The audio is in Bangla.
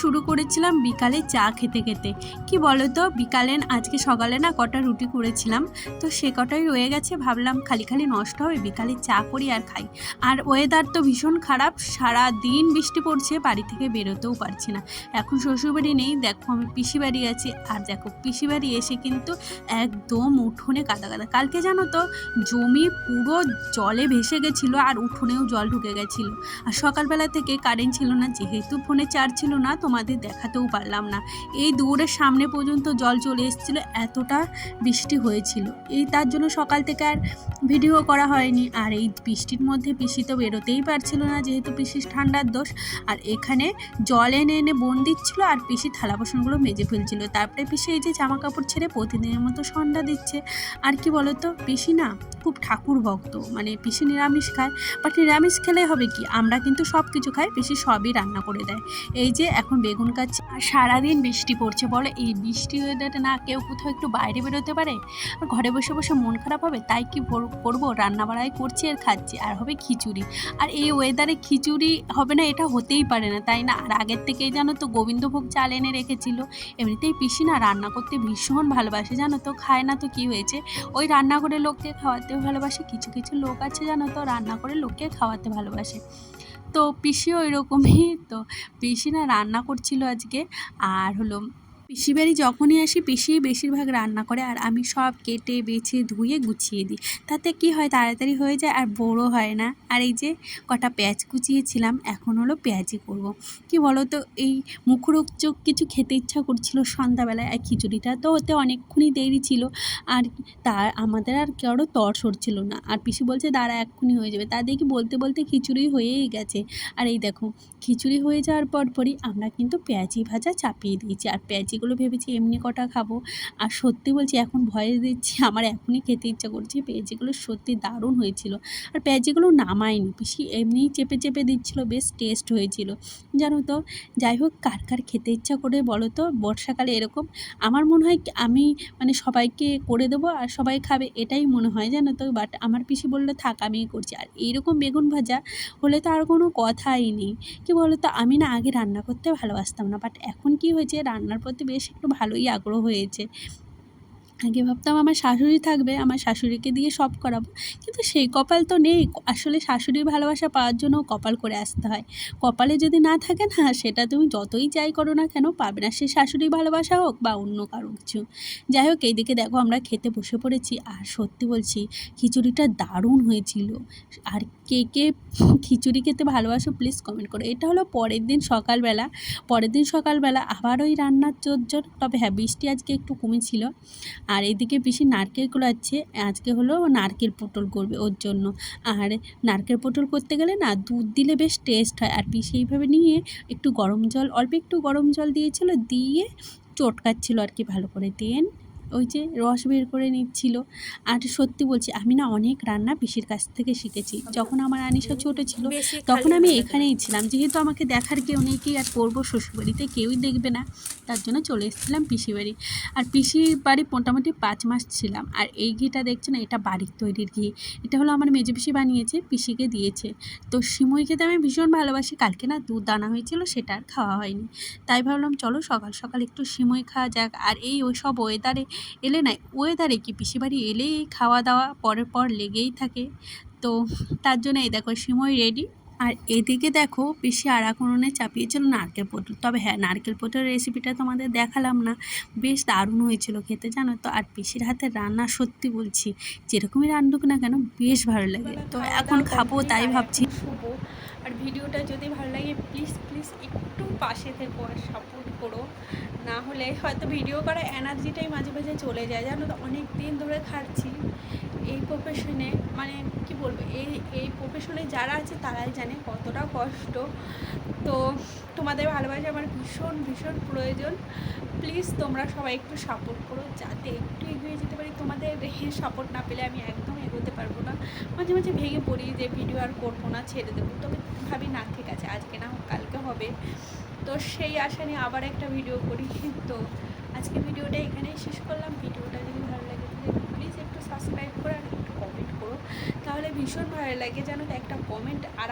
শুরু করেছিলাম বিকালে চা খেতে খেতে। কি বলো তো, বিকালে আজকে সকালে না কটা রুটি করেছিলাম, তো সে কটাই রয়ে গেছে। ভাবলাম খালি খালি নষ্ট হবে, বিকালে চা করি আর খাই। আর ওয়েদার তো ভীষণ খারাপ, সারা দিন বৃষ্টি পড়ছে, বাড়ি থেকে বেরোতেও পারছি না। এখন শ্বশুরবাড়ি নেই, দেখো আমি পিসি বাড়ি আছি। আর দেখো পিসি বাড়ি এসে কিন্তু একদম উঠোনে কাদা কাদা। কালকে জানো তো জমি পুরো জলে ভেসে গেছিলো, আর উঠোনেও জল ঢুকে গেছিলো। আর সকালবেলা থেকে কারেন্ট ছিল না, যেহেতু ফোনে চার্জ ছিল না, তোমাদের দেখাতেও পারলাম না। এই দৌড়ের সামনে পর্যন্ত জল চলে এসেছিলো, এতটা বৃষ্টি হয়েছিল। এই তার জন্য সকাল থেকে আর ভিডিও করা হয়নি। আর এই বৃষ্টির মধ্যে পিসি তো বেরোতেই পারছিল না, যেহেতু পিসির ঠান্ডার দোষ। আর এখানে জল এনে এনে বোন দিচ্ছিল, আর পিসি থালা বাসনগুলো মেজে ফেলছিল। তারপরে পিসি এই যে জামা কাপড় ছেড়ে প্রতিদিনের মতো সন্ধ্যা দিচ্ছে। আর কি বলতো, পিসি না খুব ঠাকুর ভক্ত, মানে পিসি নিরামিষ খায়। বাট নিরামিষ খেলে হবে কি, আমরা কিন্তু সব কিছু খাই, পিসি সবই রান্না করে দেয়। এই যে এখন বেগুন কাটছে, আর সারাদিন বৃষ্টি পড়ছে। বলো এই বৃষ্টি ওয়েদারে না কেউ কোথাও একটু বাইরে বেরোতে পারে? আর ঘরে বসে বসে মন খারাপ হবে, তাই কি করবো, রান্না বাড়াই করছি আর খাচ্ছি। আর হবে খিচুড়ি, আর এই ওয়েদারে খিচুড়ি হবে না এটা হতেই পারে না, তাই না? আর আগের থেকেই জানো তো গোবিন্দভোগ চাল এনে রেখেছিল। এমনিতেই পিসি না রান্না করতে ভীষণ ভালোবাসে, জানো তো। খায় না তো কি হয়েছে, ওই রান্না করে লোককে খাওয়াতেও ভালোবাসে। কিছু কিছু লোক আছে জানো তো, রান্না করে লোককে খাওয়াতে ভালোবাসে। তো পিসিও ওইরকমই। তো পিসি না রান্না করছিল আজকে। আর হলো পিসি বাড়ি যখনই আসি পিসি বেশিরভাগ রান্না করে, আর আমি সব কেটে বেছে ধুয়ে গুছিয়ে দিই। তাতে কি হয়, তাড়াতাড়ি হয়ে যায় আর বড়ো হয় না। আর এই যে কটা পেঁয়াজ কুচিয়েছিলাম, এখন হলো পেঁয়াজি করব। কি বলো তো, এই মুখরোচক কিছু খেতে ইচ্ছা করছিল সন্ধ্যাবেলায়। আর খিচুড়িটা তো হতে অনেকক্ষণই দেরি ছিল, আর তার আমাদের আর কারো তর সরছিল না। আর পিসি বলছে দাঁড়া এক্ষুনি হয়ে যাবে, তা দেখি বলতে বলতে খিচুড়ি হয়েই গেছে। আর এই দেখো খিচুড়ি হয়ে যাওয়ার পরই আমরা কিন্তু পেঁয়াজি ভাজা চাপিয়ে দিয়েছি। আর পেঁয়াজিগুলো ভেবেছি এমনি কটা খাবো। আর সত্যি বলছি, এখন ভয়ে দিচ্ছি, আমার এখনই খেতে ইচ্ছা করছে। পেঁয়াজিগুলো সত্যি দারুণ হয়েছিল। আর পেঁয়াজিগুলো নামায়নি, পিসি এমনিই চেপে চেপে দিচ্ছিল, বেশ টেস্ট হয়েছিল জানো তো। যাই হোক, কার কার খেতে ইচ্ছা করে বলো তো বর্ষাকালে এরকম? আমার মনে হয় আমি মানে সবাইকে করে দেবো আর সবাই খাবে, এটাই মনে হয় জানো তো। বাট আমার পিসি বললো থাক আমিই করছি। আর এইরকম বেগুন ভাজা হলে তো আর কোনো কথাই নেই। কি বলো তো, আমি না আগে রান্না করতে ভালোবাসতাম না, বাট এখন কি হয়েছে, রান্নার প্রতি বেশ একটু ভালোই আগ্রহ হয়েছে। আগে ভাবতাম আমার শাশুড়ি থাকবে, আমার শাশুড়িকে দিয়ে সব করাবো, কিন্তু সেই কপাল তো নেই। আসলে শাশুড়ির ভালোবাসা পাওয়ার জন্য কপাল করে আসতে হয়। কপালে যদি না থাকে না, সেটা তুমি যতই যাই করো না কেন পাবে না, সে শাশুড়ির ভালোবাসা হোক বা অন্য কারো কিছু। যাই হোক, এইদিকে দেখো আমরা খেতে বসে পড়েছি। আর সত্যি বলছি খিচুড়িটা দারুণ হয়েছিল। আর কে কে খিচুড়ি খেতে ভালোবাসো প্লিজ কমেন্ট করো। এটা হলো পরের দিন সকালবেলা আবার ওই রান্নার জোর। তবে হ্যাঁ, বৃষ্টি আজকে একটু কমেছিল। আর এদিকে পিসি নারকেল কুড়াচ্ছে, আজকে হলো নারকেল পটল করবে ওর জন্য। আর নারকেল পটল করতে গেলে না দুধ দিলে বেশ টেস্ট হয়। আর পিসি এইভাবে নিয়ে একটু অল্প একটু গরম জল দিয়েছিল, দিয়ে চটকাচ্ছিল আর কি ভালো করে। দেন ওই যে রস বের করে নিচ্ছিল। আর সত্যি বলছি, আমি না অনেক রান্না পিসির কাছ থেকে শিখেছি। যখন আমার আনিশা ছোট ছিল তখন আমি এখানেই ছিলাম, যেহেতু আমাকে দেখার কেউ নেই, কি আর করবো, শ্বশুরবাড়িতে কেউই দেখবে না, তার জন্য চলে এসেছিলাম পিসি বাড়ি। আর পিসির বাড়ি মোটামুটি 5 মাস ছিলাম। আর এই ঘিটা দেখছো না, এটা বাড়ির তৈরির ঘি। এটা হলো আমার মেজো পিসি বানিয়েছে, পিসিকে দিয়েছে। তো সিমুই খেতে আমি ভীষণ ভালোবাসি। কালকে না দুধ দানা হয়েছিল, সেটা আর খাওয়া হয়নি, তাই ভাবলাম চলো সকাল সকাল একটু সিমুই খাওয়া যাক। আর এই ওই সব ওয়েদারে কি পিসি বাড়ি এলেই খাওয়া দাওয়া পরের পর লেগেই থাকে। তো তার জন্য এই দেখো সিমুই রেডি। আর এদিকে দেখো পিসি আড়াকোণে চাপিয়েছিল নারকেল পটল। তবে হ্যাঁ, নারকেল পটলের রেসিপিটা তোমাদের দেখালাম না, বেশ দারুণ হয়েছিল খেতে জানো তো। আর পিসির হাতের রান্না সত্যি বলছি, যেরকমই রান্নুক না কেন বেশ ভালো লাগে। তো এখন খাবো তাই ভাবছি। আর ভিডিওটা যদি ভালো লাগে প্লিজ প্লিজ একটু পাশে থেকো আর সাপোর্ট করো, না হলে হয়তো ভিডিও করার এনার্জিটাই মাঝে মাঝে চলে যায় জানো তো। অনেক দিন ধরে খাচ্ছি এই প্রফেশনে, মানে কি বলবো, এই প্রফেশনে যারা আছে তারাই জানে কতটা কষ্ট। তো তোমাদের ভালোবাসা আমার ভীষণ ভীষণ প্রয়োজন। প্লিজ তোমরা সবাই একটু সাপোর্ট করো, যাতে একটু এগিয়ে যেতে পারি। তোমাদের সাপোর্ট না পেলে আমি একদম এগোতে পারবো না। মাঝে মাঝে ভেঙে পড়ি যে ভিডিও আর করবো না, ছেড়ে দেবো। তবে ভাবি না, ঠিক আছে আজকে না হোক কালকে হবে। তো সেই আশা নিয়ে আবার একটা ভিডিও করি। তো আজকে ভিডিওটা এখানেই শেষ করলাম। ভিডিওটা যদি ভালো লাগে তাহলে প্লিজ একটু সাবস্ক্রাইব করো আর একটু কমেন্ট করো, তাহলে ভীষণ ভালো লাগে জানো তো। একটা কমেন্ট আর